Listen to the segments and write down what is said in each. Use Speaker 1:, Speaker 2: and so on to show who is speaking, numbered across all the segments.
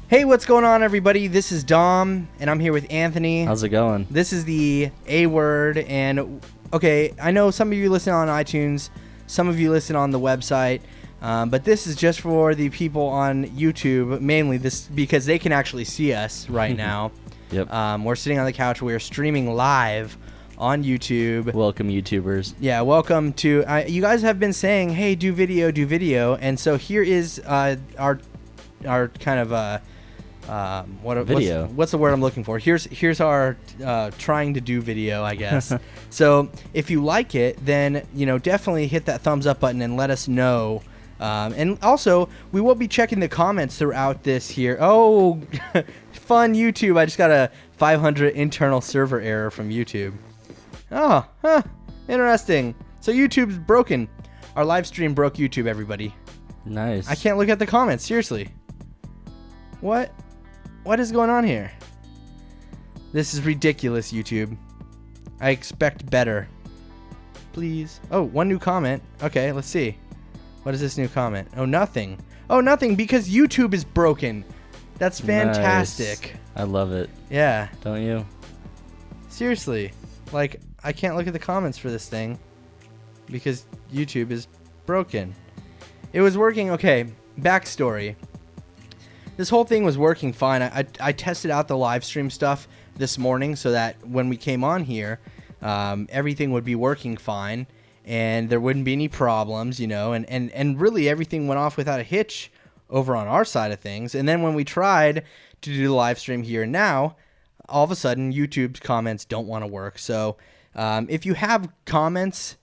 Speaker 1: Hey, what's going on, everybody? This is Dom, and I'm here with Anthony.
Speaker 2: How's it going?
Speaker 1: This is the A Word, and okay, I know some of you listen on iTunes, some of you listen on the website, but this is just for the people on YouTube, mainly this because they can actually see us right now.
Speaker 2: Yep.
Speaker 1: We're sitting on the couch. We're streaming live on YouTube.
Speaker 2: Welcome, YouTubers.
Speaker 1: Yeah, welcome to. You guys have been saying, "Hey, do video," and so here is our kind of
Speaker 2: video.
Speaker 1: What's the word I'm looking for? Here's our trying to do video, I guess. So if you like it, then definitely hit that thumbs up button and let us know. And also, we will be checking the comments throughout this here. Oh, fun YouTube! I just got a 500 internal server error from YouTube. Oh, interesting. So YouTube's broken. Our live stream broke YouTube, everybody.
Speaker 2: Nice.
Speaker 1: I can't look at the comments. Seriously. What is going on here? This is ridiculous, YouTube. I expect better. Please. Oh, one new comment. Okay, let's see. What is this new comment? Oh, nothing. Oh, nothing because YouTube is broken. That's fantastic.
Speaker 2: Nice. I love it.
Speaker 1: Yeah.
Speaker 2: Don't you?
Speaker 1: Seriously. Like, I can't look at the comments for this thing because YouTube is broken. It was working. Okay, backstory. This whole thing was working fine. I tested out the live stream stuff this morning so that when we came on here, everything would be working fine and there wouldn't be any problems, and really everything went off without a hitch over on our side of things. And then when we tried to do the live stream here and now, all of a sudden YouTube's comments don't want to work. So if you have comments,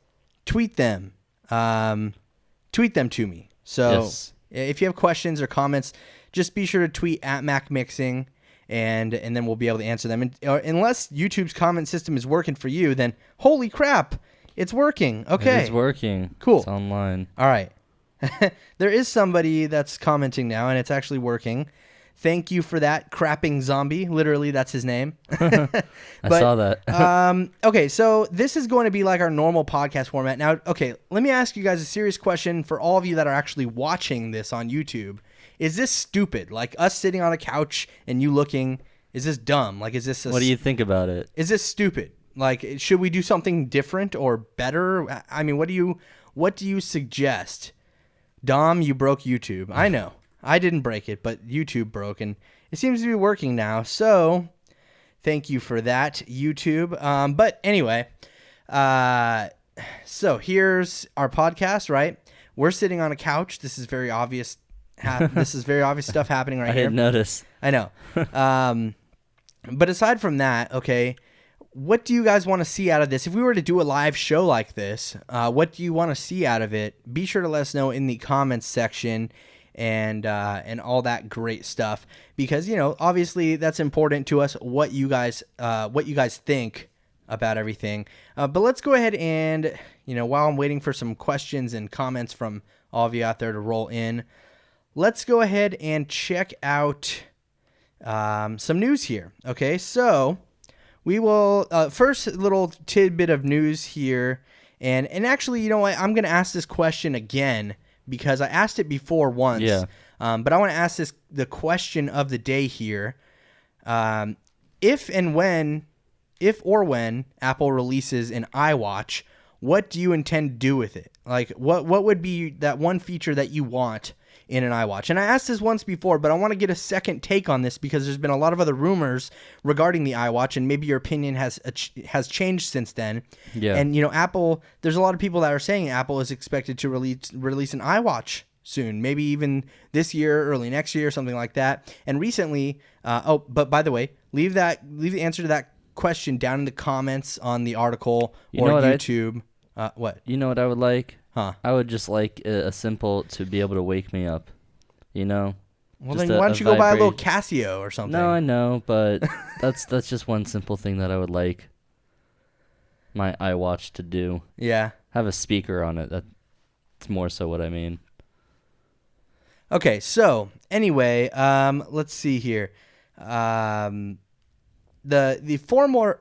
Speaker 1: tweet them. Tweet them to me. So
Speaker 2: Yes.
Speaker 1: If you have questions or comments, just be sure to tweet at MacMixing, and then we'll be able to answer them. And unless YouTube's comment system is working for you, then holy crap, it's working. Okay.
Speaker 2: It is working.
Speaker 1: Cool.
Speaker 2: It's online.
Speaker 1: All right. There is somebody that's commenting now, and it's actually working. Thank you for that, Crapping Zombie. Literally, that's his name.
Speaker 2: I saw that.
Speaker 1: Okay, so this is going to be like our normal podcast format. Now, okay, let me ask you guys a serious question for all of you that are actually watching this on YouTube. Is this stupid? Like us sitting on a couch and you looking, is this dumb? Like, is this
Speaker 2: What do you think about it?
Speaker 1: Is this stupid? Like, should we do something different or better? I mean, what do you suggest? Dom, you broke YouTube. I know. I didn't break it, but YouTube broke, and it seems to be working now. So, thank you for that, YouTube. But anyway, so here's our podcast, right? We're sitting on a couch. This is very obvious. This is very obvious stuff happening right here.
Speaker 2: I didn't notice.
Speaker 1: I know. But aside from that, okay, what do you guys want to see out of this? If we were to do a live show like this, what do you want to see out of it? Be sure to let us know in the comments section and all that great stuff, because obviously that's important to us, what you guys think about everything. But let's go ahead and while I'm waiting for some questions and comments from all of you out there to roll in, let's go ahead and check out some news here. Okay, so we will first little tidbit of news here, and actually, you know what, I'm gonna ask this question again because I asked it before once.
Speaker 2: Yeah.
Speaker 1: But I want to ask the question of the day here. If or when Apple releases an iWatch, what do you intend to do with it? Like, what would be that one feature that you want in an iWatch? And I asked this once before, but I want to get a second take on this because there's been a lot of other rumors regarding the iWatch, and maybe your opinion has changed since then.
Speaker 2: Yeah.
Speaker 1: And Apple, there's a lot of people that are saying Apple is expected to release an iWatch soon, maybe even this year, early next year, something like that. And recently, but by the way, leave the answer to that question down in the comments on the article or YouTube. What?
Speaker 2: You know what I would like?
Speaker 1: Huh?
Speaker 2: I would just like a simple to be able to wake me up.
Speaker 1: Well,
Speaker 2: Just
Speaker 1: then why don't you go buy a little Casio or something?
Speaker 2: No, I know, but that's just one simple thing that I would like my iWatch to do.
Speaker 1: Yeah.
Speaker 2: Have a speaker on it. That's more so what I mean.
Speaker 1: Okay, so anyway, let's see here. The former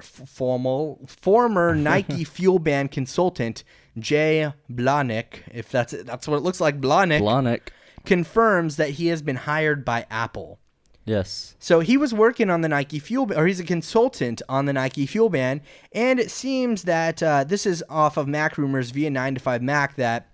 Speaker 1: Nike Fuel Band consultant Jay Blahnik, if that's what it looks like, Blahnik,
Speaker 2: Blahnik
Speaker 1: confirms that he has been hired by Apple.
Speaker 2: Yes.
Speaker 1: So he was working on the Nike Fuel, or he's a consultant on the Nike Fuel Band, and it seems that this is off of Mac Rumors via 9 to 5 Mac that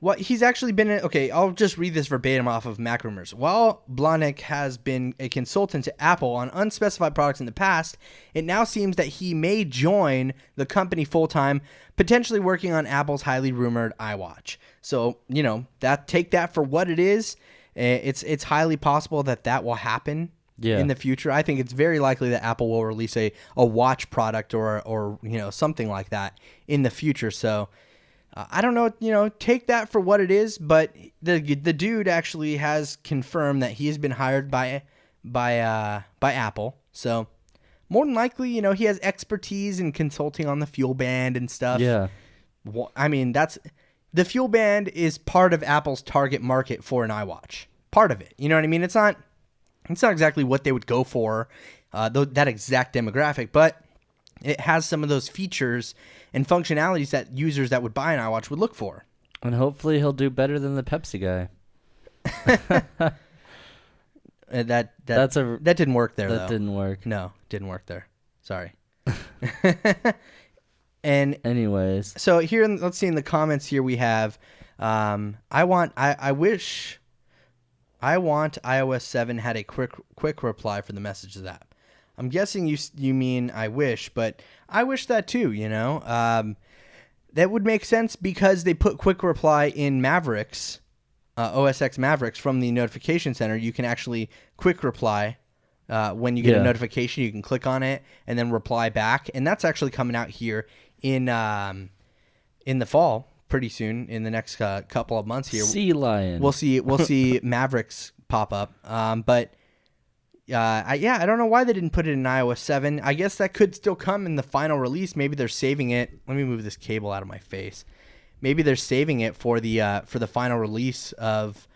Speaker 1: what he's actually been in, okay, I'll just read this verbatim off of Mac Rumors. While Blahnik has been a consultant to Apple on unspecified products in the past, it now seems that he may join the company full-time, potentially working on Apple's highly rumored iWatch. So, take that for what it is. It's highly possible that will happen in the future. I think it's very likely that Apple will release a watch product or something like that in the future. So I don't know, take that for what it is, but the dude actually has confirmed that he has been hired by Apple. So more than likely, he has expertise in consulting on the Fuel Band and stuff.
Speaker 2: Yeah.
Speaker 1: I mean, the Fuel Band is part of Apple's target market for an iWatch. Part of it. You know what I mean? It's not exactly what they would go for, that exact demographic, but it has some of those features and functionalities that users that would buy an iWatch would look for.
Speaker 2: And hopefully he'll do better than the Pepsi guy.
Speaker 1: That didn't work there, though.
Speaker 2: That didn't work.
Speaker 1: No, didn't work there. Sorry. And
Speaker 2: anyways,
Speaker 1: so here, let's see in the comments here we have, I wish iOS 7 had a quick reply for the Messages app. I'm guessing you mean I wish, but I wish that too, that would make sense because they put quick reply in Mavericks, OS X Mavericks from the notification center. You can actually quick reply when you get a notification. You can click on it and then reply back, and that's actually coming out here in the fall pretty soon, in the next couple of months here.
Speaker 2: Sea Lion.
Speaker 1: We'll see Mavericks pop up, but. I don't know why they didn't put it in iOS 7. I guess that could still come in the final release. Maybe they're saving it. Let me move this cable out of my face. Maybe they're saving it for the final release of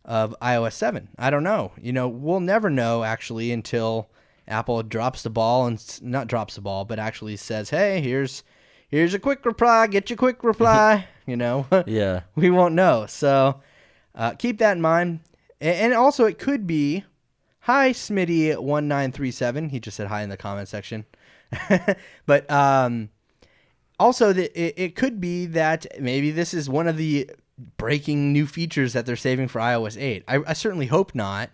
Speaker 1: iOS 7. I don't know. We'll never know actually until Apple drops the ball, and not drops the ball, but actually says, "Hey, here's a quick reply. Get your quick reply."
Speaker 2: Yeah.
Speaker 1: We won't know. So keep that in mind. And also, it could be. Hi, Smitty1937. He just said hi in the comment section. But also, it could be that maybe this is one of the breaking new features that they're saving for iOS 8. I certainly hope not.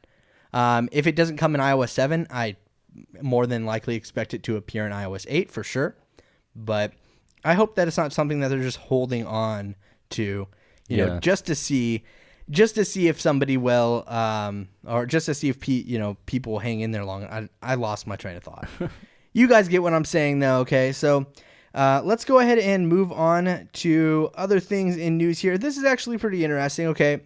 Speaker 1: If it doesn't come in iOS 7, I more than likely expect it to appear in iOS 8 for sure. But I hope that it's not something that they're just holding on to, just to see if somebody will, or just to see if people will hang in there long. I lost my train of thought. You guys get what I'm saying, though. Okay, so let's go ahead and move on to other things in news here. This is actually pretty interesting. Okay,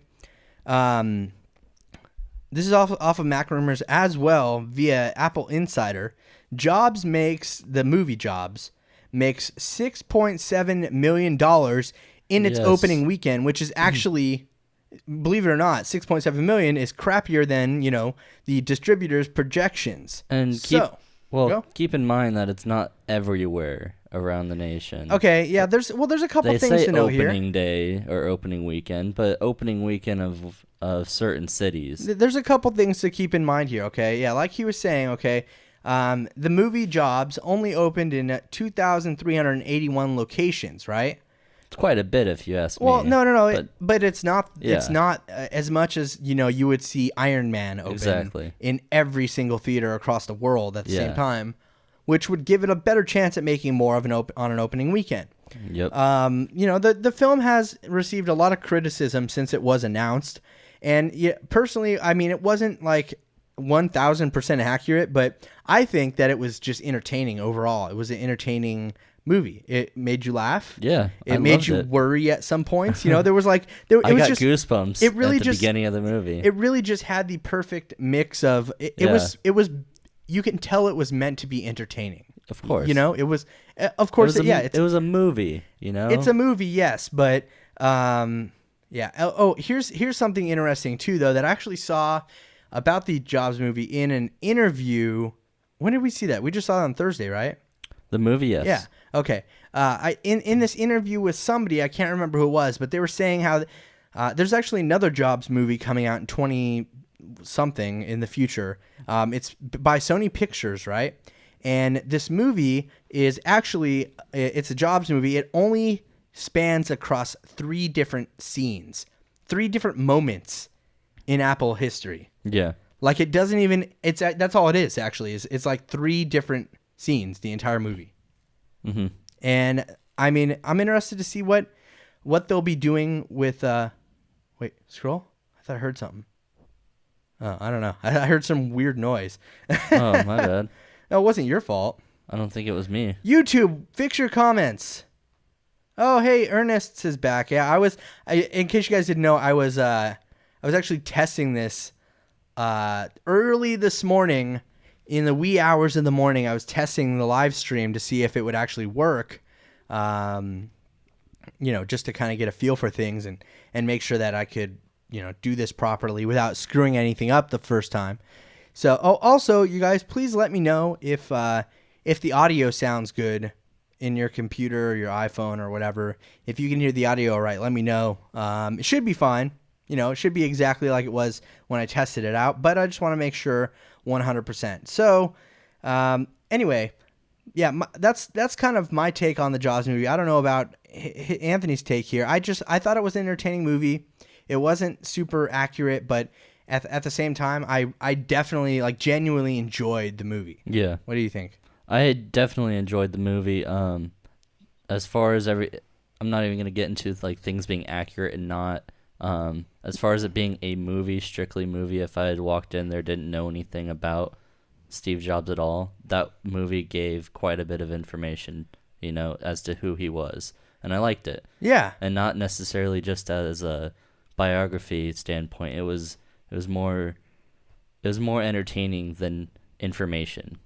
Speaker 1: this is off of Mac Rumors as well via Apple Insider. The movie Jobs makes $6.7 million in its opening weekend, which is actually. Believe it or not, 6.7 million is crappier than the distributors' projections.
Speaker 2: And keep in mind that it's not everywhere around the nation.
Speaker 1: Okay, yeah. There's a couple things to know here.
Speaker 2: Opening day or opening weekend, but opening weekend of certain cities.
Speaker 1: There's a couple things to keep in mind here. Okay, yeah, like he was saying. Okay, the movie Jobs only opened in 2,381 locations, right?
Speaker 2: Quite a bit, if you ask me.
Speaker 1: Well, no, but it's not. Yeah. It's not as much as you would see Iron Man open in every single theater across the world at the same time, which would give it a better chance at making more of on an opening weekend.
Speaker 2: Yep.
Speaker 1: The film has received a lot of criticism since it was announced, and personally, I mean, it wasn't like 1,000% accurate, but I think that it was just entertaining overall. It was an entertaining movie. It made you laugh.
Speaker 2: Yeah,
Speaker 1: it made you worry at some points. There was like I
Speaker 2: got goosebumps. It really at the beginning of the movie.
Speaker 1: It really just had the perfect mix of it was you can tell it was meant to be entertaining.
Speaker 2: Of course,
Speaker 1: it was. Of course,
Speaker 2: it was a movie.
Speaker 1: It's a movie, yes, but yeah. Oh, here's something interesting too, though, that I actually saw about the Jobs movie in an interview. When did we see that? We just saw it on Thursday, right?
Speaker 2: The movie, yes.
Speaker 1: Yeah. Okay. In this interview with somebody, I can't remember who it was, but they were saying how there's actually another Jobs movie coming out in something in the future. It's by Sony Pictures, right? And this movie is actually, it's a Jobs movie. It only spans across 3 different scenes, 3 different moments in Apple history.
Speaker 2: Yeah.
Speaker 1: Like it doesn't even, that's all it is actually. It's like 3 different scenes, the entire movie.
Speaker 2: Mm-hmm.
Speaker 1: And I mean, I'm interested to see what they'll be doing with, wait, scroll? I thought I heard something. Oh, I don't know. I heard some weird noise.
Speaker 2: Oh, my bad.
Speaker 1: No, it wasn't your fault.
Speaker 2: I don't think it was me.
Speaker 1: YouTube, fix your comments. Oh, hey, Ernest is back. Yeah, in case you guys didn't know, I was actually testing this early this morning. In the wee hours of the morning, I was testing the live stream to see if it would actually work. Just to kind of get a feel for things and make sure that I could, do this properly without screwing anything up the first time. So, also, you guys, please let me know if the audio sounds good in your computer or your iPhone or whatever. If you can hear the audio all right, let me know. It should be fine. It should be exactly like it was when I tested it out, but I just want to make sure 100%. So, anyway, yeah, that's kind of my take on the Jaws movie. I don't know about Anthony's take here. I thought it was an entertaining movie. It wasn't super accurate, but at the same time, I definitely genuinely enjoyed the movie.
Speaker 2: Yeah.
Speaker 1: What do you think?
Speaker 2: I definitely enjoyed the movie. As far as I'm not even gonna get into things being accurate and not. As far as it being a movie, strictly movie, if I had walked in there, didn't know anything about Steve Jobs at all, that movie gave quite a bit of information, as to who he was, and I liked it.
Speaker 1: Yeah.
Speaker 2: And not necessarily just as a biography standpoint. It was more entertaining than information,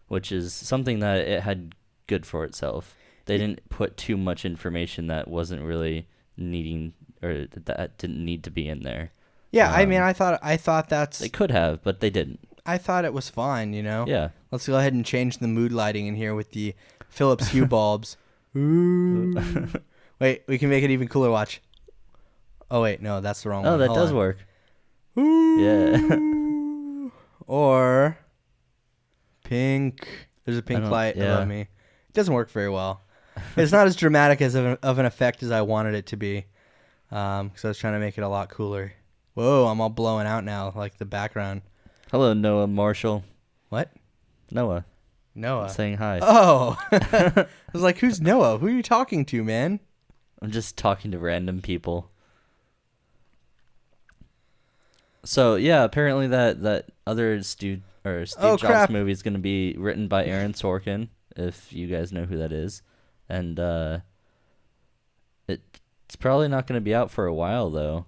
Speaker 2: which is something that it had good for itself. They didn't put too much information that wasn't really needing or that didn't need to be in there.
Speaker 1: Yeah, I mean, I thought that's...
Speaker 2: They could have, but they didn't.
Speaker 1: I thought it was fine,
Speaker 2: Yeah.
Speaker 1: Let's go ahead and change the mood lighting in here with the Philips Hue bulbs. Ooh. Wait, we can make it even cooler, watch. Oh, wait, no, that's the wrong one.
Speaker 2: Oh, that
Speaker 1: Hold
Speaker 2: does
Speaker 1: on.
Speaker 2: work.
Speaker 1: Ooh.
Speaker 2: Yeah.
Speaker 1: Or pink. There's a pink light above me. It doesn't work very well. It's not as dramatic of an effect as I wanted it to be. Because I was trying to make it a lot cooler. Whoa, I'm all blowing out now, like the background.
Speaker 2: Hello, Noah Marshall.
Speaker 1: What?
Speaker 2: Noah.
Speaker 1: Noah.
Speaker 2: I'm saying hi.
Speaker 1: Oh. I was like, who's Noah? Who are you talking to, man?
Speaker 2: I'm just talking to random people. So, yeah, apparently that other Steve Jobs movie is going to be written by Aaron Sorkin, if you guys know who that is. And it's probably not going to be out for a while, though.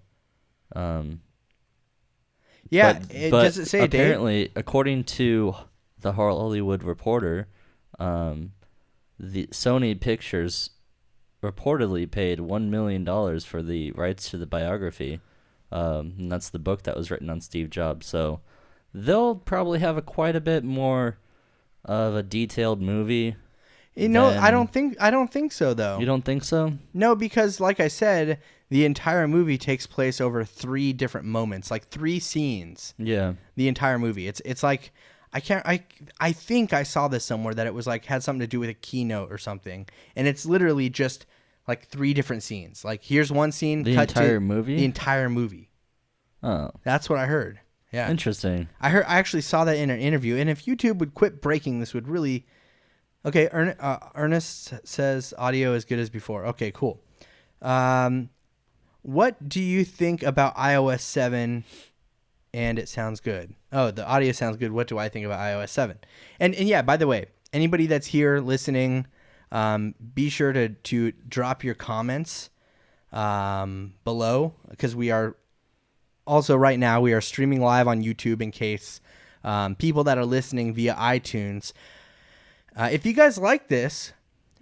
Speaker 1: Yeah,
Speaker 2: does
Speaker 1: it say a date?
Speaker 2: Apparently, according to the Hollywood Reporter, the Sony Pictures reportedly paid $1 million for the rights to the biography. And that's the book that was written on Steve Jobs. So they'll probably have quite a bit more of a detailed movie.
Speaker 1: I don't think so, though.
Speaker 2: You don't think so?
Speaker 1: No, because like I said, the entire movie takes place over 3 different moments, 3 scenes.
Speaker 2: Yeah.
Speaker 1: The entire movie. It's like I think I saw this somewhere that it was had something to do with a keynote or something. And it's literally just 3 different scenes. Here's one scene.
Speaker 2: The entire movie?
Speaker 1: The entire movie.
Speaker 2: Oh.
Speaker 1: That's what I heard. Yeah.
Speaker 2: Interesting.
Speaker 1: I actually saw that in an interview. And if YouTube would quit breaking, this would really... Okay, Ernest says audio as good as before. Okay, cool. What do you think about iOS 7 and it sounds good? Oh, the audio sounds good. What do I think about iOS 7? And yeah, by the way, anybody that's here listening, be sure to drop your comments below, because we are also right now we are streaming live on YouTube in case people that are listening via iTunes. If you guys like this,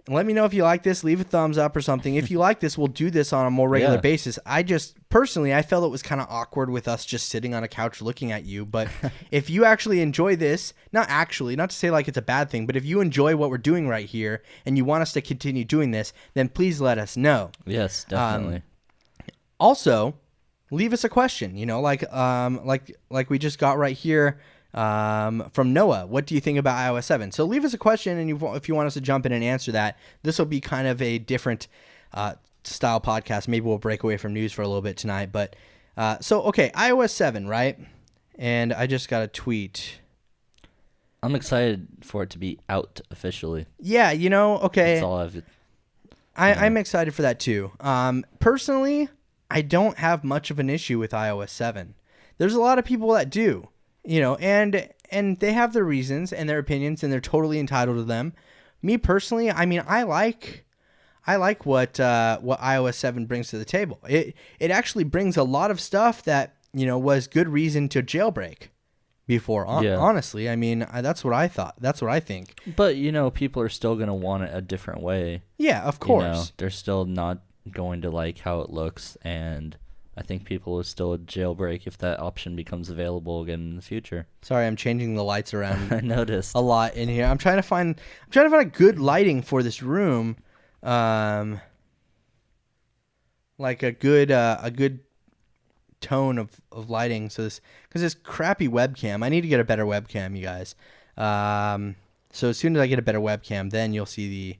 Speaker 1: let me know if you like this. Leave a thumbs up or something. If you like this, we'll do this on a more regular basis. I felt it was kind of awkward with us just sitting on a couch looking at you. But if you actually enjoy this, not to say it's a bad thing, but if you enjoy what we're doing right here and you want us to continue doing this, then please let us know.
Speaker 2: Yes, definitely.
Speaker 1: Also, leave us a question. Like we just got right here from Noah. What do you think about iOS 7? So leave us a question, and if you want us to jump in and answer that, this will be kind of a different style podcast. Maybe we'll break away from news for a little bit tonight. But okay, iOS 7, right? And I just got a tweet.
Speaker 2: I'm excited for it to be out officially.
Speaker 1: Yeah, okay.
Speaker 2: That's all
Speaker 1: I'm excited for that too. Personally, I don't have much of an issue with iOS 7. There's a lot of people that do, and they have their reasons and their opinions, and they're totally entitled to them. Me personally, I mean, I like what iOS 7 brings to the table. It actually brings a lot of stuff that was good reason to jailbreak before. Honestly, I mean, that's what I thought. That's what I think.
Speaker 2: But people are still gonna want it a different way.
Speaker 1: Yeah, of course.
Speaker 2: They're still not going to like how it looks, and I think people will still jailbreak if that option becomes available again in the future. Sorry,
Speaker 1: I'm changing the lights around.
Speaker 2: I noticed
Speaker 1: a lot in here. I'm trying to find a good lighting for this room. Like a good tone of lighting. So because this crappy webcam, I need to get a better webcam, you guys. So as soon as I get a better webcam, then you'll see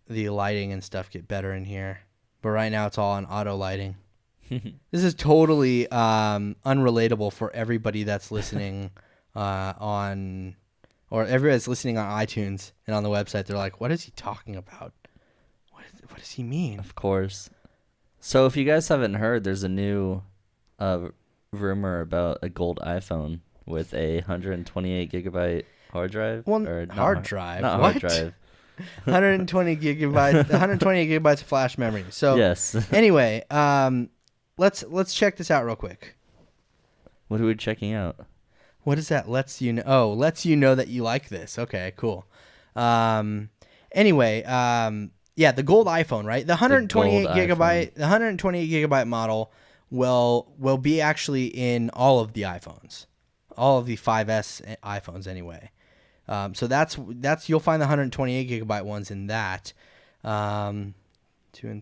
Speaker 1: the lighting and stuff get better in here. But right now it's all on auto lighting. This is totally unrelatable for everybody that's listening or everybody's listening on iTunes and on the website. They're like, what is he talking about? What does he mean?
Speaker 2: Of course. So if you guys haven't heard, there's a new rumor about a gold iPhone with a 128 gigabyte hard drive.
Speaker 1: Well, hard drive. 120 gigabytes of flash memory. So
Speaker 2: yes.
Speaker 1: Anyway, let's check this out real quick.
Speaker 2: What are we checking out?
Speaker 1: What is that? Lets you know that you like this. Okay, cool. Anyway, yeah, the gold iPhone, right? The 128 gigabyte model will be actually in all of the iPhones, all of the 5S iPhones anyway. So that's you'll find the 128 gigabyte ones in that, 2 and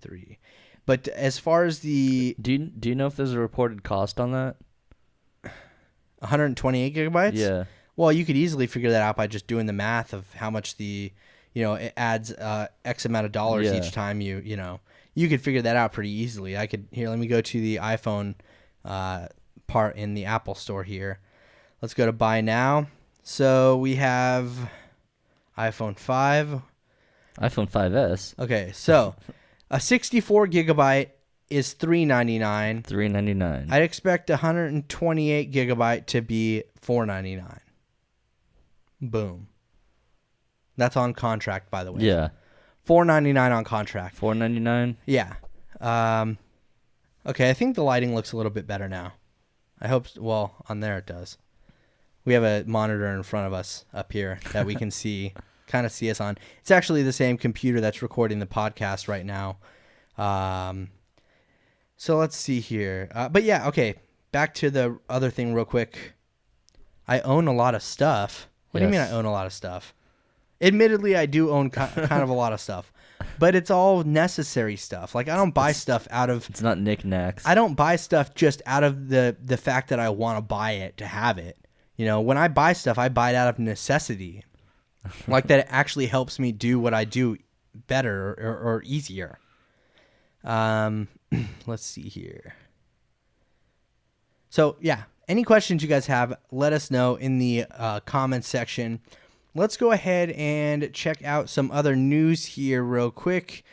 Speaker 1: 3. But as far as do
Speaker 2: you know if there's a reported cost on that?
Speaker 1: 128 gigabytes?
Speaker 2: Yeah.
Speaker 1: Well, you could easily figure that out by just doing the math of how much it adds X amount of dollars each time you could figure that out pretty easily. Let me go to the iPhone part in the Apple store here. Let's go to buy now. So we have iPhone 5.
Speaker 2: iPhone 5S.
Speaker 1: Okay, so a 64 gigabyte is $399.
Speaker 2: $399.
Speaker 1: I'd expect 128 gigabyte to be $499. Boom. That's on contract, by the way.
Speaker 2: Yeah.
Speaker 1: $499 on contract.
Speaker 2: $499?
Speaker 1: Yeah. Okay, I think the lighting looks a little bit better now. I hope, on there it does. We have a monitor in front of us up here that we can kind of see us on. It's actually the same computer that's recording the podcast right now. So let's see here. But yeah, okay. Back to the other thing real quick. I own a lot of stuff. What do you mean I own a lot of stuff? Admittedly, I do own kind of a lot of stuff. But it's all necessary stuff. Like, I don't buy stuff out of...
Speaker 2: It's not knickknacks.
Speaker 1: I don't buy stuff just out of the fact that I want to buy it to have it. When I buy stuff, I buy it out of necessity. Like that it actually helps me do what I do better or easier. Let's see here. So, yeah. Any questions you guys have, let us know in the comments section. Let's go ahead and check out some other news here real quick.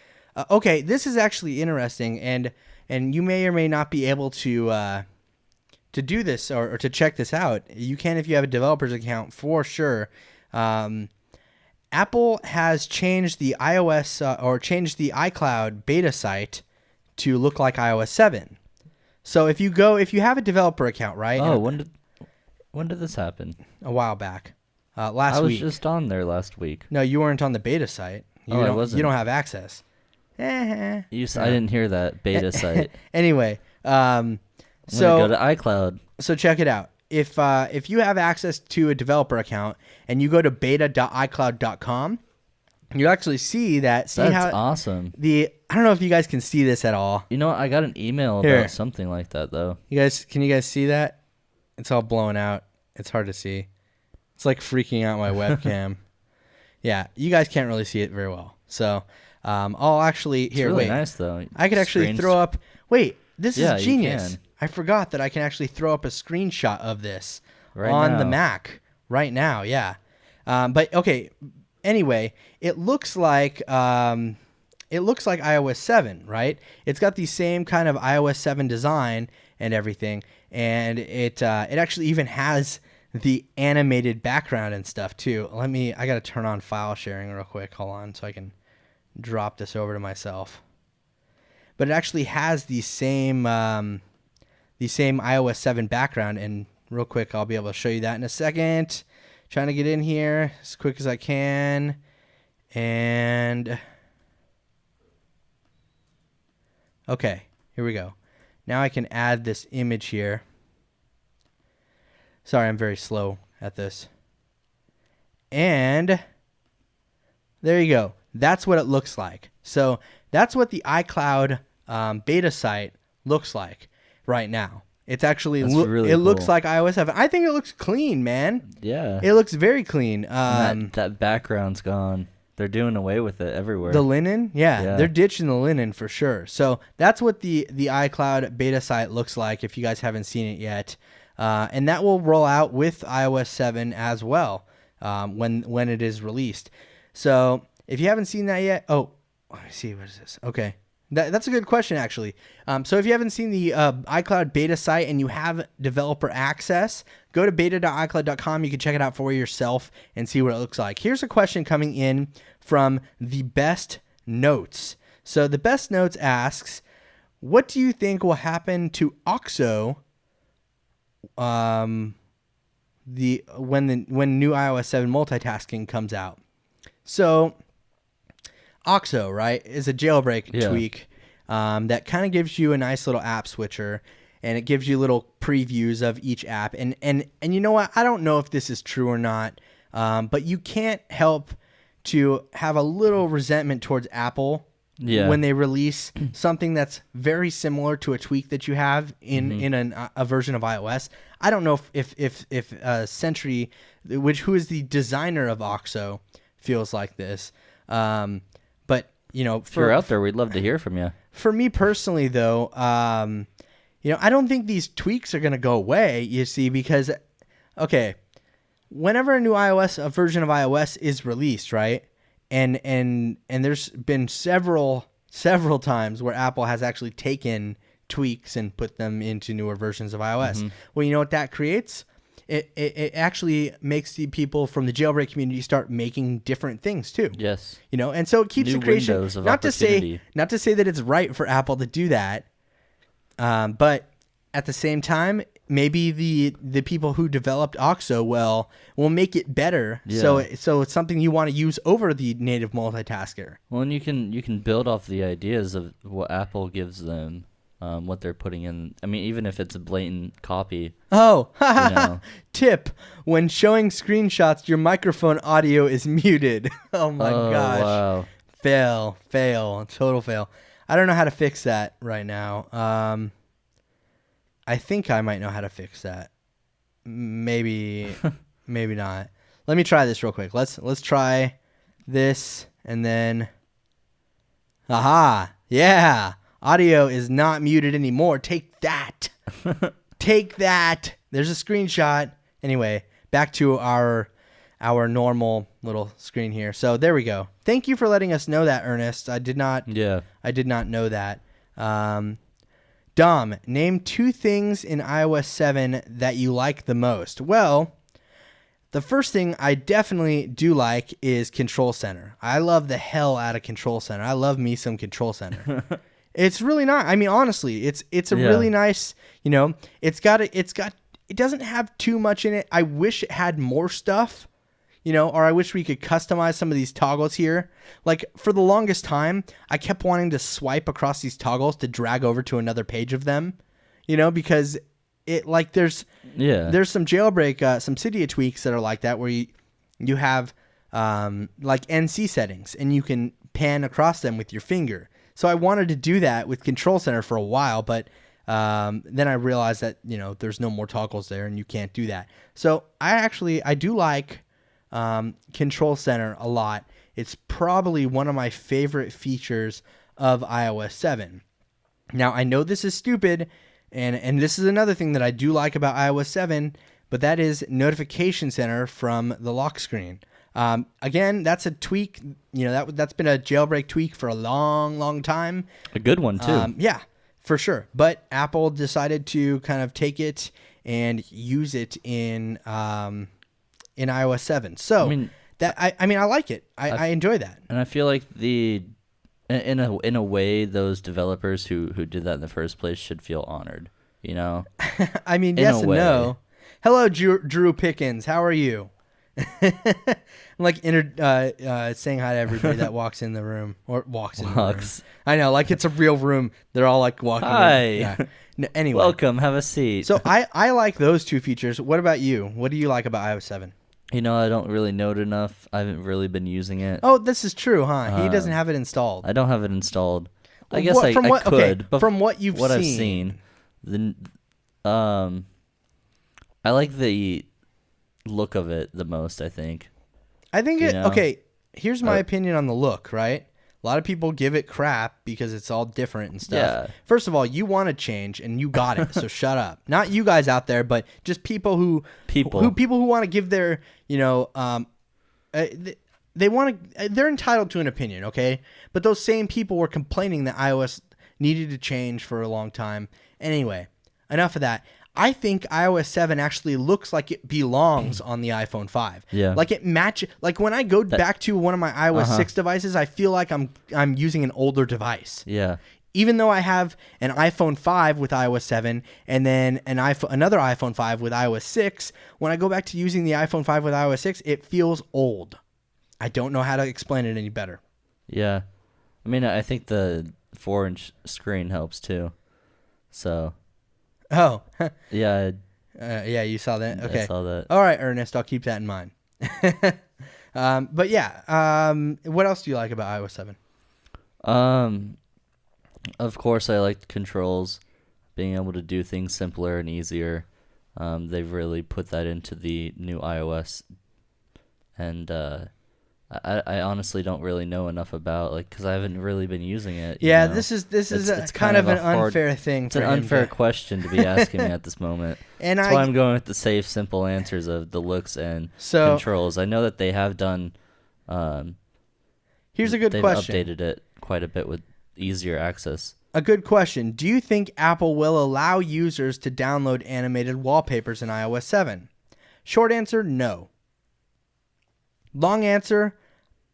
Speaker 1: Okay, this is actually interesting, and you may or may not be able to do this or to check this out. You can if you have a developer's account for sure. Apple has changed the iOS or changed the iCloud beta site to look like iOS 7. So if you have a developer account, right?
Speaker 2: Oh, when did this happen?
Speaker 1: A while back. Last week.
Speaker 2: I was just on there last week.
Speaker 1: No, you weren't on the beta site.
Speaker 2: I wasn't.
Speaker 1: You don't have access.
Speaker 2: I didn't hear that beta site.
Speaker 1: Anyway,
Speaker 2: I'm gonna go to iCloud.
Speaker 1: So check it out. If you have access to a developer account and you go to beta.icloud.com, you actually see that. See
Speaker 2: That's
Speaker 1: how
Speaker 2: awesome.
Speaker 1: I don't know if you guys can see this at all.
Speaker 2: You know what? I got an email
Speaker 1: Here.
Speaker 2: about something like that though.
Speaker 1: Can you guys see that? It's all blown out. It's hard to see. It's like freaking out my webcam. Yeah, you guys can't really see it very well. So I'll actually
Speaker 2: It's really
Speaker 1: wait.
Speaker 2: nice though.
Speaker 1: I could actually
Speaker 2: Screens-
Speaker 1: throw up. Wait, this
Speaker 2: Yeah,
Speaker 1: is
Speaker 2: you
Speaker 1: genius.
Speaker 2: can.
Speaker 1: I forgot that I can actually throw up a screenshot of this
Speaker 2: Right
Speaker 1: on the
Speaker 2: now.
Speaker 1: Mac right now. Yeah, but okay. Anyway, it looks like iOS 7, right? It's got the same kind of iOS 7 design and everything, and it actually even has the animated background and stuff too. I gotta turn on file sharing real quick. Hold on, so I can drop this over to myself. But it actually has the same iOS 7 background, and real quick, I'll be able to show you that in a second. Trying to get in here as quick as I can, and okay, here we go. Now I can add this image here. Sorry, I'm very slow at this. And there you go. That's what it looks like. So that's what the iCloud beta site looks like right now. It's actually
Speaker 2: really
Speaker 1: it looks
Speaker 2: cool.
Speaker 1: like iOS 7. I think it looks clean, man.
Speaker 2: Yeah.
Speaker 1: It looks very clean.
Speaker 2: And that background's gone. They're doing away with it everywhere.
Speaker 1: The linen,
Speaker 2: Yeah.
Speaker 1: they're ditching the linen for sure. So that's what the iCloud beta site looks like if you guys haven't seen it yet. And that will roll out with iOS 7 as well when it is released. So if you haven't seen that yet, let me see, what is this? Okay. That's a good question, actually. So if you haven't seen the iCloud beta site and you have developer access, go to beta.icloud.com. You can check it out for yourself and see what it looks like. Here's a question coming in from the Best Notes. So the Best Notes asks, what do you think will happen to OXO when new iOS 7 multitasking comes out? So OXO, right, is a jailbreak tweak that kind of gives you a nice little app switcher, and it gives you little previews of each app. And you know what? I don't know if this is true or not, but you can't help to have a little resentment towards Apple when they release something that's very similar to a tweak that you have in a version of iOS. I don't know if Sentry, who is the designer of OXO, feels like this. But
Speaker 2: if you're out there, we'd love to hear from you.
Speaker 1: For me personally, though, I don't think these tweaks are going to go away. You see, because whenever a new a version of iOS is released, right, and there's been several times where Apple has actually taken tweaks and put them into newer versions of iOS. Well, you know what that creates? It actually makes the people from the jailbreak community start making different things too.
Speaker 2: Yes.
Speaker 1: And so it keeps
Speaker 2: New
Speaker 1: the creation.
Speaker 2: windows of
Speaker 1: Not to
Speaker 2: opportunity.
Speaker 1: say that it's right for Apple to do that, but at the same time, maybe the people who developed OXO will make it better.
Speaker 2: Yeah.
Speaker 1: So it's something you want to use over the native multitasker.
Speaker 2: Well, and you can build off the ideas of what Apple gives them. What they're putting in. I mean, even if it's a blatant copy.
Speaker 1: Oh,
Speaker 2: know.
Speaker 1: Tip: when showing screenshots, your microphone audio is muted. Oh my gosh!
Speaker 2: Wow.
Speaker 1: Fail, total fail. I don't know how to fix that right now. I think I might know how to fix that. Maybe, maybe not. Let me try this real quick. Let's try this and then. Aha! Yeah. Audio is not muted anymore. Take that. Take that. There's a screenshot. Anyway, back to our normal little screen here. So there we go. Thank you for letting us know that, Ernest. I did not know that. Dom, name 2 things in iOS 7 that you like the most. Well, the first thing I definitely do like is Control Center. I love the hell out of Control Center. I love me some Control Center. It's really nice. I mean, honestly, it's a really nice, it doesn't have too much in it. I wish it had more stuff, or I wish we could customize some of these toggles here. Like for the longest time, I kept wanting to swipe across these toggles to drag over to another page of them, because it there's some jailbreak, some Cydia tweaks that are like that where you have like NC settings, and you can pan across them with your finger. So I wanted to do that with Control Center for a while, but then I realized that, there's no more toggles there and you can't do that. So I do like Control Center a lot. It's probably one of my favorite features of iOS 7. Now, I know this is stupid, and this is another thing that I do like about iOS 7, but that is Notification Center from the lock screen. Again, that's a tweak. That's been a jailbreak tweak for a long, long time.
Speaker 2: A good one too.
Speaker 1: Yeah, for sure. But Apple decided to kind of take it and use it in iOS 7. So I like it. I enjoy that.
Speaker 2: And I feel like in a way, those developers who did that in the first place should feel honored.
Speaker 1: I mean, yes and no. Hello, Drew Pickens. How are you? I'm like saying hi to everybody that walks in the room or walks in the room. I know, like it's a real room. They're all like walking.
Speaker 2: Hi.
Speaker 1: In. Yeah. No, anyway,
Speaker 2: welcome. Have a seat.
Speaker 1: So I like those two features. What about you? What do you like about iOS 7?
Speaker 2: I don't really know it enough. I haven't really been using it.
Speaker 1: Oh, this is true, huh? He doesn't have it installed.
Speaker 2: I don't have it installed. I guess I could.
Speaker 1: Okay, but from what
Speaker 2: I've seen, I like the look of it the most, I think.
Speaker 1: Okay, here's my opinion on the look, right? A lot of people give it crap because it's all different and stuff.
Speaker 2: Yeah.
Speaker 1: First of all, you want to change and you got it, so shut up. Not you guys out there, but just people who want to give their, they're entitled to an opinion, okay? But those same people were complaining that iOS needed to change for a long time. Anyway, enough of that. I think iOS 7 actually looks like it belongs on the iPhone 5.
Speaker 2: Yeah.
Speaker 1: Like it matches. Like when I go back to one of my iOS 6 devices, I feel like I'm using an older device.
Speaker 2: Yeah.
Speaker 1: Even though I have an iPhone 5 with iOS 7 and then another iPhone 5 with iOS 6, when I go back to using the iPhone 5 with iOS 6, it feels old. I don't know how to explain it any better.
Speaker 2: Yeah. I mean, I think the 4-inch screen helps too. So...
Speaker 1: Oh.
Speaker 2: Yeah.
Speaker 1: Yeah, you saw that? Okay.
Speaker 2: I saw that.
Speaker 1: All right, Ernest, I'll keep that in mind. But yeah, what else do you like about iOS 7?
Speaker 2: Of course, I like the controls, being able to do things simpler and easier. They've really put that into the new iOS, and I honestly don't really know enough about because I haven't really been using it.
Speaker 1: Yeah, this is it's kind of an unfair thing.
Speaker 2: It's an unfair question to be asking me at this moment. And that's why I'm going with the safe, simple answers of the looks and controls. I know that they have done.
Speaker 1: Here's a good question.
Speaker 2: They've updated it quite a bit with easier access.
Speaker 1: A good question. Do you think Apple will allow users to download animated wallpapers in iOS 7? Short answer, no. Long answer,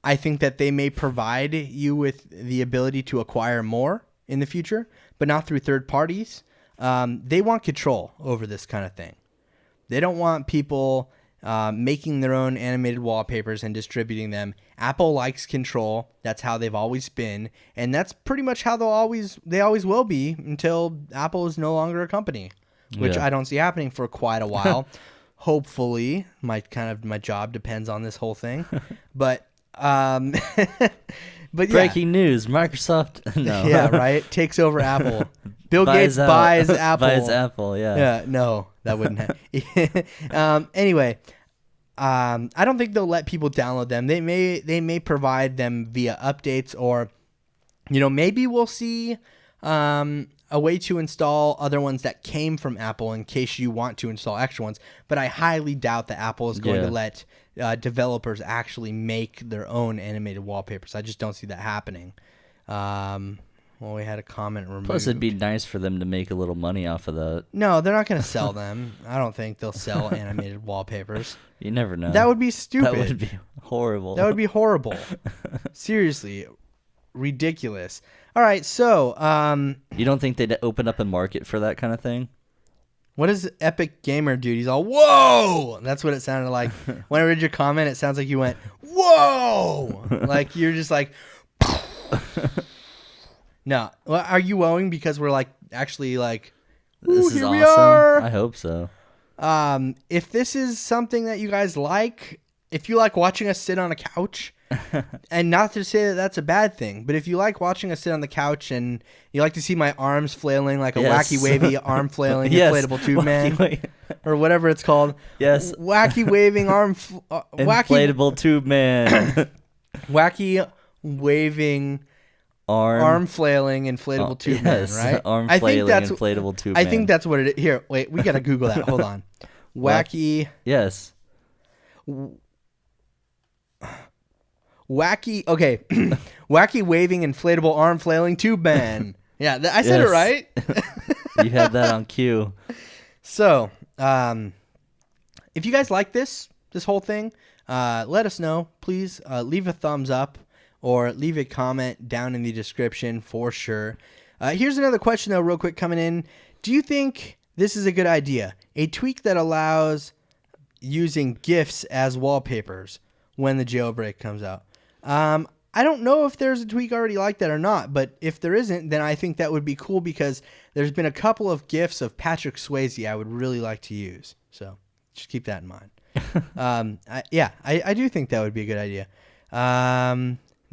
Speaker 1: I think that they may provide you with the ability to acquire more in the future, but not through third parties. They want control over this kind of thing. They don't want people making their own animated wallpapers and distributing them. Apple likes control. That's how they've always been, and that's pretty much how they always will be until Apple is no longer a company, which I don't see happening for quite a while. Hopefully, my job depends on this whole thing, but
Speaker 2: breaking news: Microsoft, no,
Speaker 1: yeah, right, takes over Apple. Bill Gates buys Apple.
Speaker 2: Buys Apple, yeah.
Speaker 1: Yeah, no, that wouldn't happen. Anyway, I don't think they'll let people download them. They may provide them via updates, or maybe we'll see a way to install other ones that came from Apple in case you want to install extra ones. But I highly doubt that Apple is going to let developers actually make their own animated wallpapers. I just don't see that happening. Well, we had a comment removed.
Speaker 2: Plus, it'd be nice for them to make a little money off of that.
Speaker 1: No, they're not going to sell them. I don't think they'll sell animated wallpapers.
Speaker 2: You never know.
Speaker 1: That would be stupid.
Speaker 2: That would be horrible.
Speaker 1: That would be horrible. Seriously. Ridiculous. All right, so...
Speaker 2: you don't think they'd open up a market for that kind of thing?
Speaker 1: What does Epic Gamer do? He's all, whoa! That's what it sounded like. When I read your comment, it sounds like you went, whoa! Like, you're just like... No. Well, are you wowing because we're actually
Speaker 2: this is
Speaker 1: here
Speaker 2: awesome.
Speaker 1: we are?
Speaker 2: I hope so.
Speaker 1: If this is something that you guys like, if you like watching us sit on a couch, and not to say that that's a bad thing, but if you like watching us sit on the couch and you like to see my arms flailing like a
Speaker 2: Yes.
Speaker 1: wacky wavy arm flailing
Speaker 2: Yes.
Speaker 1: inflatable tube man,
Speaker 2: Wacky
Speaker 1: or whatever it's called,
Speaker 2: Yes.
Speaker 1: wacky waving
Speaker 2: Inflatable tube man.
Speaker 1: wacky waving arm flailing inflatable tube
Speaker 2: yes.
Speaker 1: man, right?
Speaker 2: Arm
Speaker 1: I
Speaker 2: flailing
Speaker 1: think that's
Speaker 2: inflatable tube
Speaker 1: I
Speaker 2: man.
Speaker 1: think that's what it is. Here, wait, we gotta Google that. Hold on. Wacky.
Speaker 2: Yes.
Speaker 1: Wacky. Okay. Wacky waving inflatable arm flailing tube man. Yeah, I said it
Speaker 2: Yes.
Speaker 1: right.
Speaker 2: You had that on cue.
Speaker 1: So, if you guys like this whole thing, let us know. Please leave a thumbs up or leave a comment down in the description for sure. Here's another question, though, real quick coming in. Do you think this is a good idea? A tweak that allows using GIFs as wallpapers when the jailbreak comes out. I don't know if there's a tweak already like that or not, but if there isn't, then I think that would be cool because there's been a couple of GIFs of Patrick Swayze I would really like to use. So just keep that in mind. I do think that would be a good idea.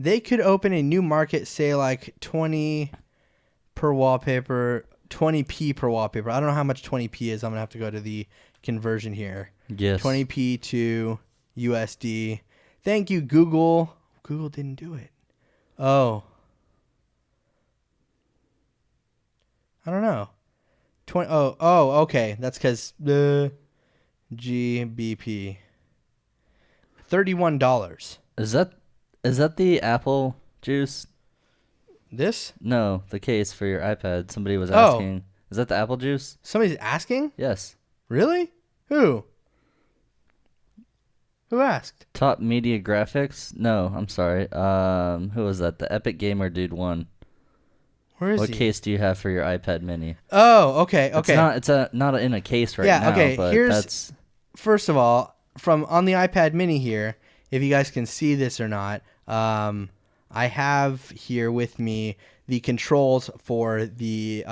Speaker 1: They could open a new market, say like 20 per wallpaper, 20p per wallpaper. I don't know how much 20p is. I'm going to have to go to the conversion here.
Speaker 2: Yes.
Speaker 1: 20p to USD. Thank you, Google. Google didn't do it. Oh. I don't know. Okay. That's because the GBP. $31.
Speaker 2: Is that the apple juice?
Speaker 1: This?
Speaker 2: No, the case for your iPad. Somebody was asking. Is that the apple juice?
Speaker 1: Somebody's asking?
Speaker 2: Yes.
Speaker 1: Really? Who? Who asked?
Speaker 2: Top Media Graphics? No, I'm sorry. Who was that? The Epic Gamer dude won.
Speaker 1: Where is
Speaker 2: What
Speaker 1: he?
Speaker 2: case do you have for your iPad Mini?
Speaker 1: Oh, okay.
Speaker 2: It's not in a case right
Speaker 1: Yeah,
Speaker 2: now.
Speaker 1: okay,
Speaker 2: But
Speaker 1: here's- First of all, from on the iPad Mini here, if you guys can see this or not, I have here with me the controls for the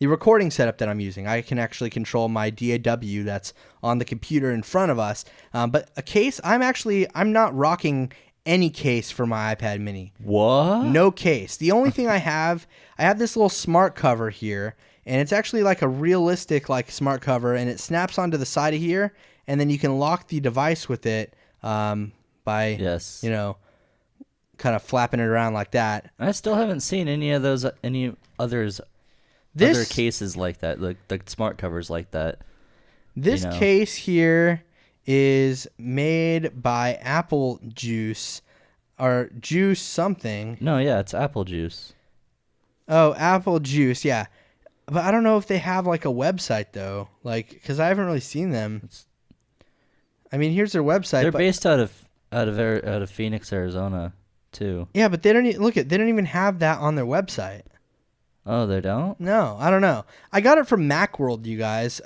Speaker 1: recording setup that I'm using. I can actually control my DAW that's on the computer in front of us. But a case, I'm not rocking any case for my iPad Mini.
Speaker 2: What?
Speaker 1: No case. The only thing I have this little smart cover here, and it's actually like a realistic like smart cover, and it snaps onto the side of here, and then you can lock the device with it by
Speaker 2: Yes.
Speaker 1: kind of flapping it around like that.
Speaker 2: I still haven't seen any other cases like that, like the smart covers like that.
Speaker 1: This case here is made by Apple Juice or Juice something.
Speaker 2: No, yeah, it's apple juice.
Speaker 1: Oh, Apple Juice, yeah. But I don't know if they have like a website though, like because I haven't really seen them. I mean, here's their website.
Speaker 2: They're based out of Phoenix, Arizona, too.
Speaker 1: Yeah, but they don't they don't even have that on their website.
Speaker 2: Oh, they don't?
Speaker 1: No, I don't know. I got it from Macworld, you guys.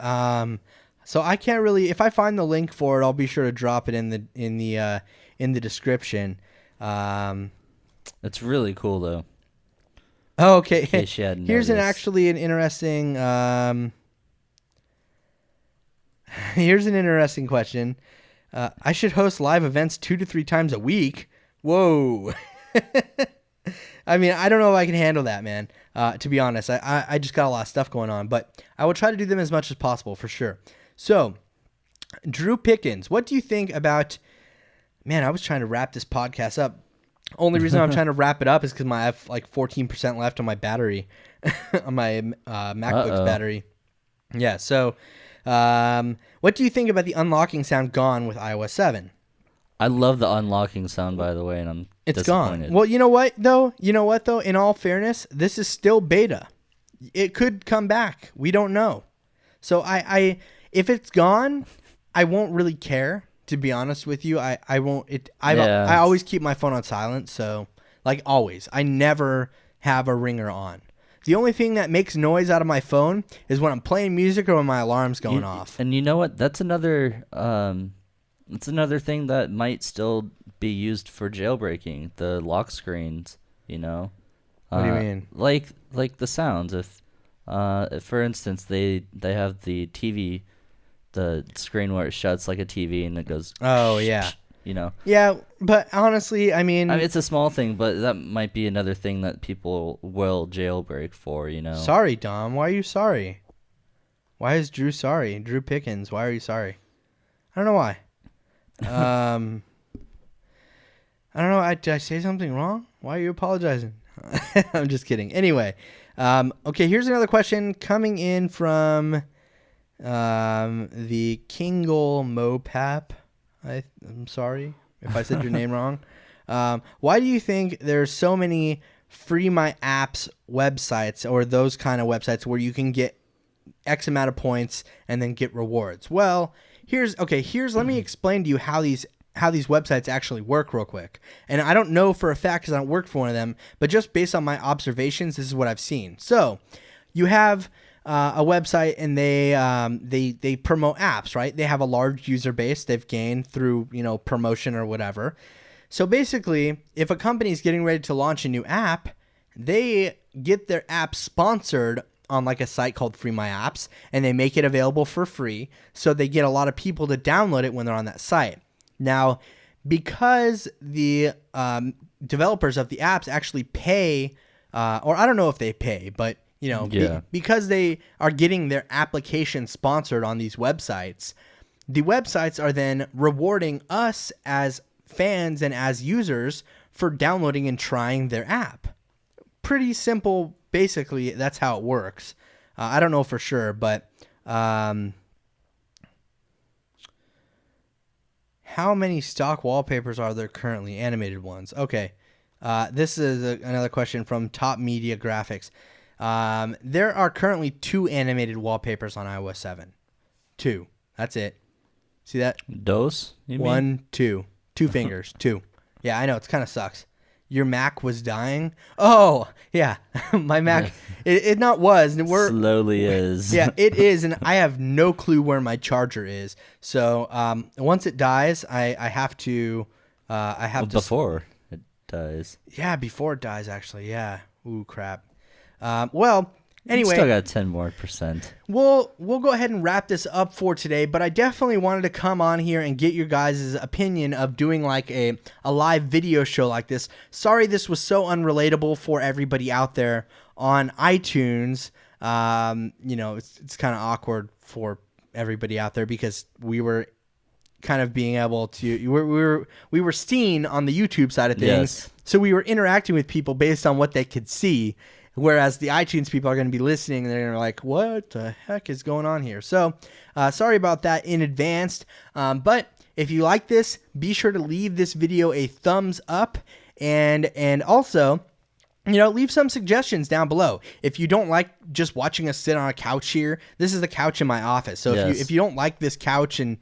Speaker 1: So I can't really. If I find the link for it, I'll be sure to drop it in the description.
Speaker 2: It's really cool though.
Speaker 1: Okay.
Speaker 2: In case you hadn't
Speaker 1: Here's
Speaker 2: noticed.
Speaker 1: an interesting. Here's an interesting question. I should host live events 2 to 3 times a week. Whoa. I mean, I don't know if I can handle that, man. To be honest, I just got a lot of stuff going on, but I will try to do them as much as possible for sure. So, Drew Pickens, what do you think about? Man, I was trying to wrap this podcast up. Only reason I'm trying to wrap it up is because I have like 14% left on my battery, on my MacBook's battery. Yeah. So, what do you think about the unlocking sound gone with iOS 7?
Speaker 2: I love the unlocking sound, by the way, and
Speaker 1: It's
Speaker 2: disappointed.
Speaker 1: gone. Well, you know what though? In all fairness, this is still beta. It could come back. We don't know. So if it's gone, I won't really care. To be honest with you, I won't. I always keep my phone on silent. So like always, I never have a ringer on. The only thing that makes noise out of my phone is when I'm playing music or when my alarm's going off.
Speaker 2: And you know what? That's another thing that might still be used for jailbreaking, the lock screens, What
Speaker 1: do you mean?
Speaker 2: Like the sounds. If for instance, they have the TV, the screen where it shuts like a TV and it goes.
Speaker 1: Oh yeah. Yeah, but honestly, I mean,
Speaker 2: it's a small thing, but that might be another thing that people will jailbreak for,
Speaker 1: Sorry, Dom. Why are you sorry? Why is Drew sorry? Drew Pickens, why are you sorry? I don't know why. I don't know. Did I say something wrong? Why are you apologizing? I'm just kidding. Anyway, okay, here's another question coming in from the Kingle Mopap. I'm sorry if I said your name wrong. Why do you think there's so many free my apps websites or those kind of websites where you can get X amount of points and then get rewards? Well, let me explain to you how these websites actually work real quick. And I don't know for a fact because I don't work for one of them, but just based on my observations, this is what I've seen. So you have a website and they promote apps, right? They have a large user base they've gained through, promotion or whatever. So basically, if a company is getting ready to launch a new app, they get their app sponsored on like a site called Free My Apps, and they make it available for free. So they get a lot of people to download it when they're on that site. Now, because the developers of the apps actually pay, or I don't know if they pay, but because they are getting their application sponsored on these websites, the websites are then rewarding us as fans and as users for downloading and trying their app. Pretty simple. Basically, that's how it works. I don't know for sure, but how many stock wallpapers are there currently? Animated ones. Okay. This is another question from Top Media Graphics. There are currently 2 animated wallpapers on iOS 7. 2. That's it. See that?
Speaker 2: Dos? You mean?
Speaker 1: 1, 2. 2 fingers. 2. Yeah, I know. It kind of sucks. Your Mac was dying? Oh, yeah. My Mac, it not was.
Speaker 2: Slowly is.
Speaker 1: Yeah, it is, and I have no clue where my charger is. So once it dies, I have to...
Speaker 2: Before it dies.
Speaker 1: Yeah, before it dies, actually. Yeah. Ooh, crap. Well... Anyway,
Speaker 2: still got 10% more.
Speaker 1: We'll go ahead and wrap this up for today, but I definitely wanted to come on here and get your guys' opinion of doing like a live video show like this. Sorry this was so unrelatable for everybody out there on iTunes. It's kind of awkward for everybody out there because we were kind of being able to we were seen on the YouTube side of things.
Speaker 2: Yes.
Speaker 1: So we were interacting with people based on what they could see. Whereas the iTunes people are going to be listening and they're going to be like, what the heck is going on here? So sorry about that in advance. But if you like this, be sure to leave this video a thumbs up and also, leave some suggestions down below. If you don't like just watching us sit on a couch here, this is the couch in my office. So if you don't like this couch and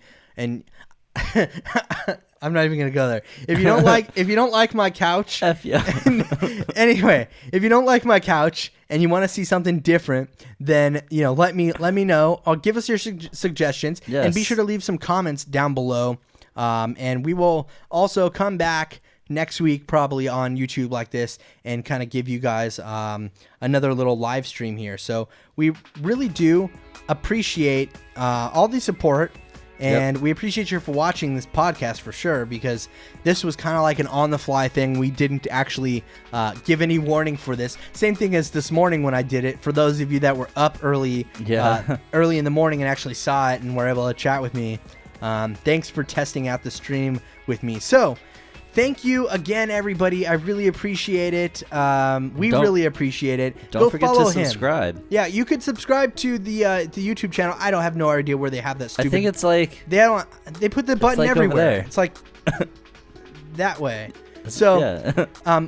Speaker 1: I'm not even gonna go there. If you don't like my couch,
Speaker 2: F yeah.
Speaker 1: Anyway, if you don't like my couch and you want to see something different, then let me know. I'll give us your suggestions, and be sure to leave some comments down below. And we will also come back next week, probably on YouTube like this, and kind of give you guys another little live stream here. So we really do appreciate all the support. And we appreciate you for watching this podcast for sure, because this was kind of like an on-the-fly thing. We didn't actually give any warning for this. Same thing as this morning when I did it. For those of you that were up early in the morning and actually saw it and were able to chat with me, thanks for testing out the stream with me. So thank you again, everybody. I really appreciate it. Really appreciate it.
Speaker 2: Don't forget to subscribe.
Speaker 1: Yeah, you could subscribe to the YouTube channel. I don't have no idea where they have that stupid...
Speaker 2: I think it's like...
Speaker 1: They put the button everywhere. It's like that way. So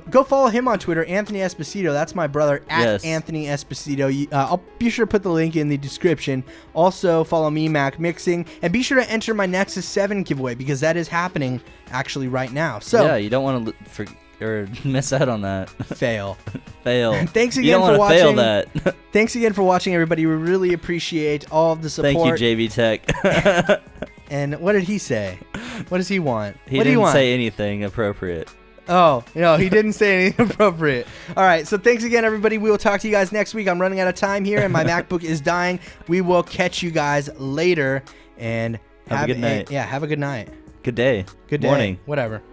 Speaker 1: go follow him on Twitter, Anthony Esposito. That's my brother, at Anthony Esposito. I'll be sure to put the link in the description. Also, follow me, Mac Mixing. And be sure to enter my Nexus 7 giveaway, because that is happening actually right now. So
Speaker 2: yeah, you don't want to miss out on that.
Speaker 1: Fail.
Speaker 2: Thanks
Speaker 1: again for watching.
Speaker 2: Fail that.
Speaker 1: Thanks again for watching, everybody. We really appreciate all of the support.
Speaker 2: Thank you, JB Tech.
Speaker 1: And what did he say? What does he want?
Speaker 2: He didn't say anything appropriate.
Speaker 1: Oh, no, he didn't say anything appropriate. All right, so thanks again, everybody. We will talk to you guys next week. I'm running out of time here, and my MacBook is dying. We will catch you guys later, and
Speaker 2: have a good night.
Speaker 1: Have a good night.
Speaker 2: Good day.
Speaker 1: Good day.
Speaker 2: Morning.
Speaker 1: Whatever.